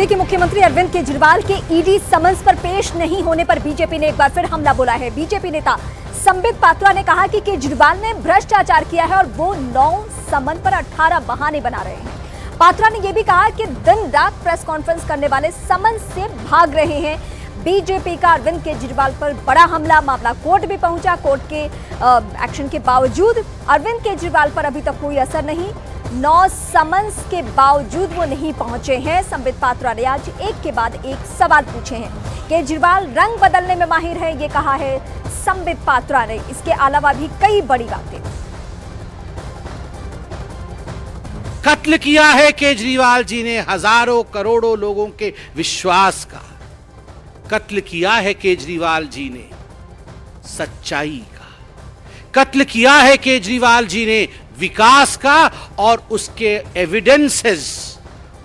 दिल्ली के मुख्यमंत्री अरविंद केजरीवाल के ईडी समन्स पर पेश नहीं होने पर बीजेपी ने एक बार फिर हमला बोला है। बीजेपी नेता संबित पात्रा ने कहा कि केजरीवाल ने भ्रष्टाचार किया है और वो 9 समन पर 18 बहाने बना रहे हैं। पात्रा ने यह भी कहा कि दिन रात प्रेस कॉन्फ्रेंस करने वाले समन से भाग रहे हैं। बीजेपी का अरविंद केजरीवाल पर बड़ा हमला, मामला कोर्ट भी पहुंचा। कोर्ट के एक्शन के बावजूद अरविंद केजरीवाल पर अभी तक कोई असर नहीं। 9 समन्स के बावजूद वो नहीं पहुंचे हैं। संबित पात्रा ने आज एक के बाद एक सवाल पूछे हैं। केजरीवाल रंग बदलने में माहिर है, ये कहा है संबित पात्रा ने। इसके अलावा भी कई बड़ी बातें। कत्ल किया है केजरीवाल जी ने हजारों करोड़ों लोगों के विश्वास का। कत्ल किया है केजरीवाल जी ने सच्चाई का। कत्ल किया है केजरीवाल जी ने विकास का और उसके एविडेंसेस,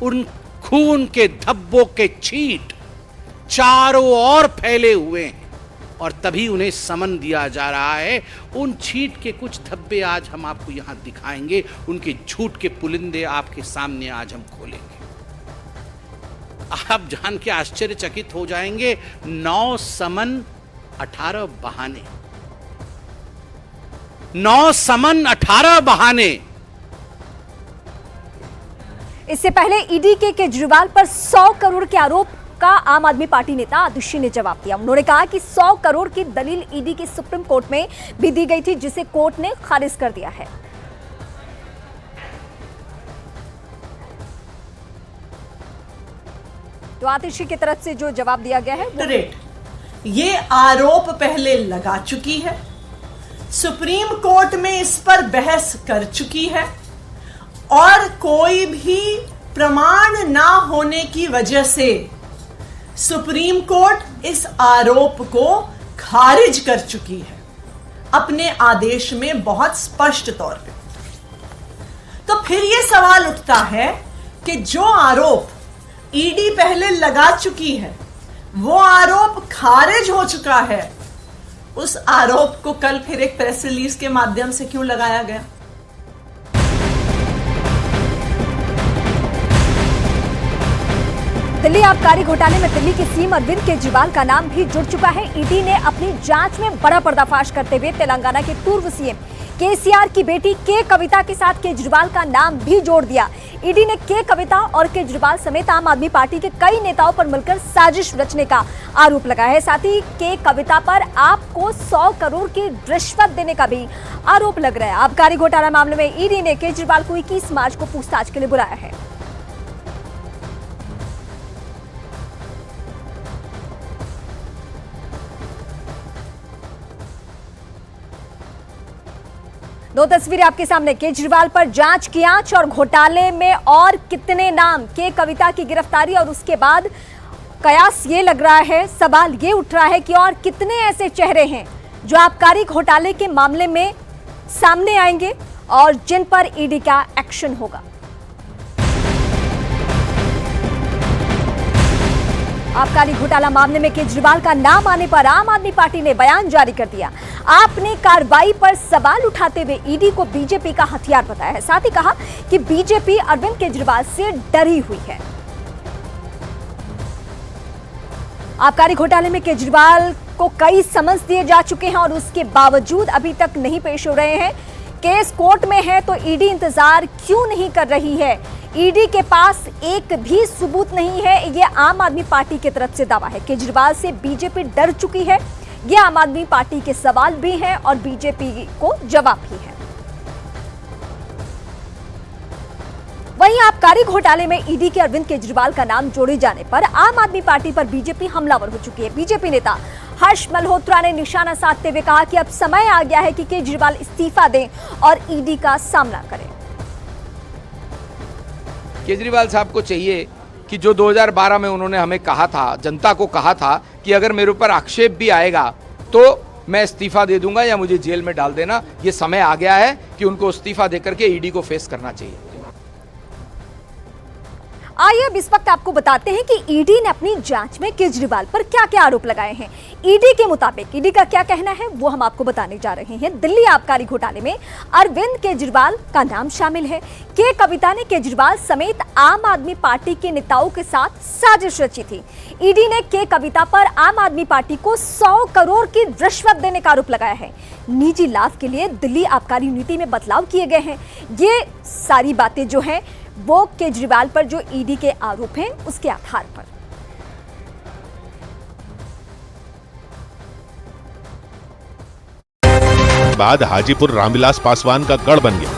उन खून के धब्बों के छींट चारों ओर फैले हुए हैं और तभी उन्हें समन दिया जा रहा है। उन छींट के कुछ धब्बे आज हम आपको यहां दिखाएंगे, उनके झूठ के पुलिंदे आपके सामने आज हम खोलेंगे। आप जान के आश्चर्यचकित हो जाएंगे, 9 समन 18 बहाने। 9 समन 18 बहाने। इससे पहले ईडी के केजरीवाल पर 100 करोड़ के आरोप का आम आदमी पार्टी नेता आदित्य ने जवाब दिया। उन्होंने कहा कि 100 करोड़ की दलील ईडी की सुप्रीम कोर्ट में भी दी गई थी, जिसे कोर्ट ने खारिज कर दिया है। तो आतिशी की तरफ से जो जवाब दिया गया है, ये आरोप पहले लगा चुकी है, सुप्रीम कोर्ट में इस पर बहस कर चुकी है और कोई भी प्रमाण ना होने की वजह से सुप्रीम कोर्ट इस आरोप को खारिज कर चुकी है अपने आदेश में बहुत स्पष्ट तौर पे। तो फिर यह सवाल उठता है कि जो आरोप ईडी पहले लगा चुकी है, वो आरोप खारिज हो चुका है, उस आरोप को कल फिर एक प्रेस रिलीज के माध्यम से क्यों लगाया गया? दिल्ली आबकारी घोटाले में दिल्ली के सीएम अरविंद केजरीवाल का नाम भी जुड़ चुका है। ईडी ने अपनी जांच में बड़ा पर्दाफाश करते हुए तेलंगाना के पूर्व सीएम केसीआर की बेटी के कविता के साथ केजरीवाल का नाम भी जोड़ दिया। ईडी ने के कविता और केजरीवाल समेत आम आदमी पार्टी के कई नेताओं पर मिलकर साजिश रचने का आरोप लगाया है। साथ ही के कविता पर आपको 100 करोड़ की रिश्वत देने का भी आरोप लग रहा है। आबकारी घोटाला मामले में ईडी ने केजरीवाल को 21 मार्च को पूछताछ के लिए बुलाया है। दो तस्वीरें आपके सामने। केजरीवाल पर जांच की आंच और घोटाले में और कितने नाम। के कविता की गिरफ्तारी और उसके बाद कयास ये लग रहा है, सवाल ये उठ रहा है कि और कितने ऐसे चेहरे हैं जो आबकारी घोटाले के मामले में सामने आएंगे और जिन पर ईडी का एक्शन होगा। आबकारी घोटाला मामले में केजरीवाल का नाम आने पर आम आदमी पार्टी ने बयान जारी कर दिया। आपने कार्रवाई पर सवाल उठाते हुए ईडी को बीजेपी का हथियार बताया है। साथ ही कहा कि बीजेपी अरविंद केजरीवाल से डरी हुई है। आबकारी घोटाले में केजरीवाल को कई समन्स दिए जा चुके हैं और उसके बावजूद अभी तक नहीं पेश हो रहे हैं। केस कोर्ट में है तो ईडी इंतजार क्यों नहीं कर रही है? ईडी के पास एक भी सबूत नहीं है, ये आम आदमी पार्टी की तरफ से दावा है। केजरीवाल से बीजेपी डर चुकी है, ये आम आदमी पार्टी के सवाल भी हैं और बीजेपी को जवाब भी है। वहीं आबकारी घोटाले में ईडी के अरविंद केजरीवाल का नाम जोड़े जाने पर आम आदमी पार्टी पर बीजेपी हमलावर हो चुकी है। बीजेपी नेता हर्ष मल्होत्रा ने निशाना साधते हुए कहा कि अब समय आ गया है कि केजरीवाल इस्तीफा दें और ईडी का सामना करें। केजरीवाल साहब को चाहिए कि जो 2012 में उन्होंने हमें कहा था, जनता को कहा था कि अगर मेरे ऊपर आक्षेप भी आएगा तो मैं इस्तीफा दे दूंगा या मुझे जेल में डाल देना, ये समय आ गया है कि उनको इस्तीफा देकर के ईडी को फेस करना चाहिए। आइए अब इस वक्त आपको बताते हैं कि ईडी ने अपनी जांच में केजरीवाल पर क्या क्या आरोप लगाए हैं। ईडी के मुताबिक, ईडी का क्या कहना है वो हम आपको बताने जा रहे हैं। दिल्ली आबकारी घोटाले में अरविंद केजरीवाल का नाम शामिल है। के कविता ने केजरीवाल समेत आम आदमी पार्टी के नेताओं के साथ साजिश रची थी। ईडी ने के कविता पर आम आदमी पार्टी को 100 करोड़ की रिश्वत देने का आरोप लगाया है। निजी लाभ के लिए दिल्ली आबकारी नीति में बदलाव किए गए हैं। ये सारी बातें जो हैं वो केजरीवाल पर जो ईडी के आरोप हैं उसके आधार पर। बाद हाजीपुर रामविलास पासवान का गढ़ बन गया,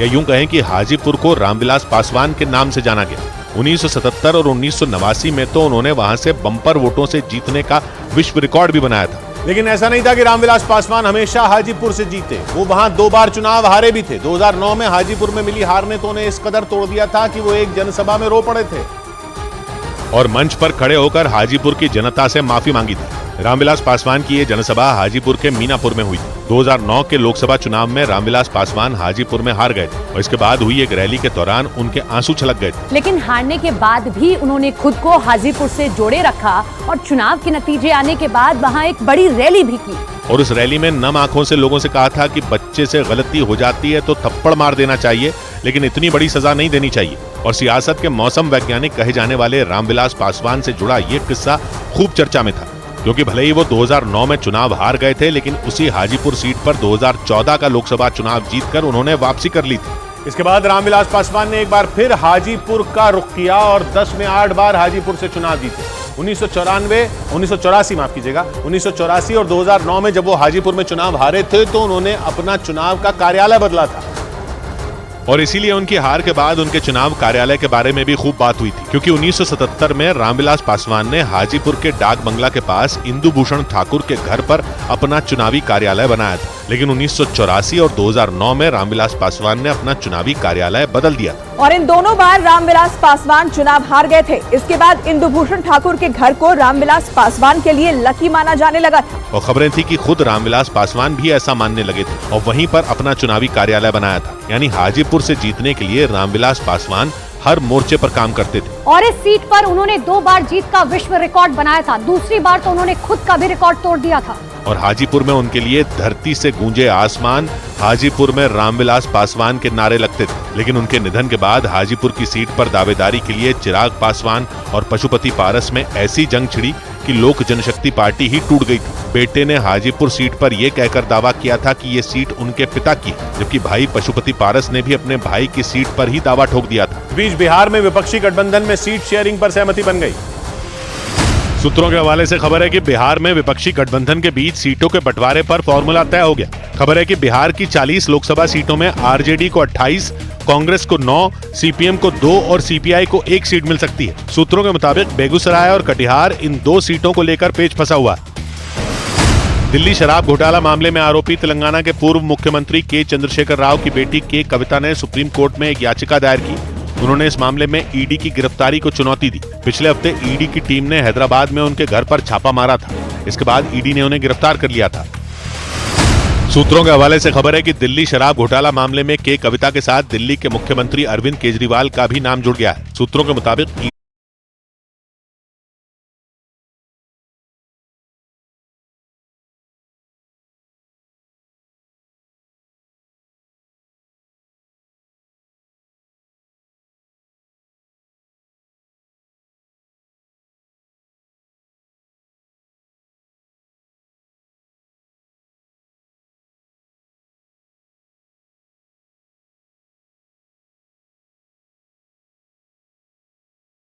या यूं कहें कि हाजीपुर को रामविलास पासवान के नाम से जाना गया। 1977 और 1989 में तो उन्होंने वहां से बम्पर वोटों से जीतने का विश्व रिकॉर्ड भी बनाया था। लेकिन ऐसा नहीं था कि रामविलास पासवान हमेशा हाजीपुर से जीते। वो वहां 2 बार चुनाव हारे भी थे। 2009 में हाजीपुर में मिली हार ने तो उन्हें इस कदर तोड़ दिया था कि वो एक जनसभा में रो पड़े थे और मंच पर खड़े होकर हाजीपुर की जनता से माफी मांगी थी। रामविलास पासवान की ये जनसभा हाजीपुर के मीनापुर में हुई थी। 2009 के लोकसभा चुनाव में रामविलास पासवान हाजीपुर में हार गए थे और इसके बाद हुई एक रैली के दौरान उनके आंसू छलक गए थे। लेकिन हारने के बाद भी उन्होंने खुद को हाजीपुर से जोड़े रखा और चुनाव के नतीजे आने के बाद वहां एक बड़ी रैली भी की और उस रैली में नम आंखों से लोगों से कहा था कि बच्चे से गलती हो जाती है तो थप्पड़ मार देना चाहिए, लेकिन इतनी बड़ी सजा नहीं देनी चाहिए। और सियासत के मौसम वैज्ञानिक कहे जाने वाले रामविलास पासवान से जुड़ा ये किस्सा खूब चर्चा में था, क्योंकि भले ही वो 2009 में चुनाव हार गए थे, लेकिन उसी हाजीपुर सीट पर 2014 का लोकसभा चुनाव जीतकर उन्होंने वापसी कर ली थी। इसके बाद रामविलास पासवान ने एक बार फिर हाजीपुर का रुख किया और 10 में 8 बार हाजीपुर से चुनाव जीते। 1984 और 2009 में जब वो हाजीपुर में चुनाव हारे थे तो उन्होंने अपना चुनाव का कार्यालय बदला था और इसीलिए उनकी हार के बाद उनके चुनाव कार्यालय के बारे में भी खूब बात हुई थी, क्योंकि 1977 में रामविलास पासवान ने हाजीपुर के डाक बंगला के पास इंदु भूषण ठाकुर के घर पर अपना चुनावी कार्यालय बनाया था। लेकिन 1984 और 2009 में रामविलास पासवान ने अपना चुनावी कार्यालय बदल दिया था और इन दोनों बार रामविलास पासवान चुनाव हार गए थे। इसके बाद इंदु भूषण ठाकुर के घर को रामविलास पासवान के लिए लकी माना जाने लगा था और खबरें थी कि खुद रामविलास पासवान भी ऐसा मानने लगे थे और वहीं पर अपना चुनावी कार्यालय बनाया था। यानी हाजीपुर से जीतने के लिए रामविलास पासवान हर मोर्चे पर काम करते थे और इस सीट पर उन्होंने 2 बार जीत का विश्व रिकॉर्ड बनाया था। दूसरी बार तो उन्होंने खुद का भी रिकॉर्ड तोड़ दिया था और हाजीपुर में उनके लिए धरती से गूंजे आसमान, हाजीपुर में रामविलास पासवान के नारे लगते थे। लेकिन उनके निधन के बाद हाजीपुर की सीट पर दावेदारी के लिए चिराग पासवान और पशुपति पारस में ऐसी जंग छिड़ी कि लोक जनशक्ति पार्टी ही टूट गई थी। बेटे ने हाजीपुर सीट पर यह कहकर दावा किया था कि ये सीट उनके पिता की है, जबकि भाई पशुपति पारस ने भी अपने भाई की सीट पर ही दावा ठोक दिया था। इस बीच बिहार में विपक्षी गठबंधन में सीट शेयरिंग पर सहमति बन गई। सूत्रों के हवाले से खबर है कि बिहार में विपक्षी गठबंधन के बीच सीटों के बंटवारे पर फॉर्मूला तय हो गया। खबर है कि बिहार की 40 लोकसभा सीटों में आरजेडी को 28, कांग्रेस को 9, सीपीएम को 2 और सीपीआई को 1 सीट मिल सकती है। सूत्रों के मुताबिक बेगूसराय और कटिहार इन 2 सीटों को लेकर पेच फंसा हुआ है। दिल्ली शराब घोटाला मामले में आरोपी तेलंगाना के पूर्व मुख्यमंत्री के चंद्रशेखर राव की बेटी के कविता ने सुप्रीम कोर्ट में एक याचिका दायर की। उन्होंने इस मामले में ईडी की गिरफ्तारी को चुनौती दी। पिछले हफ्ते ईडी की टीम ने हैदराबाद में उनके घर पर छापा मारा था। इसके बाद ईडी ने उन्हें गिरफ्तार कर लिया था। सूत्रों के हवाले से खबर है कि दिल्ली शराब घोटाला मामले में के कविता के साथ दिल्ली के मुख्यमंत्री अरविंद केजरीवाल का भी नाम जुड़ गया है। सूत्रों के मुताबिक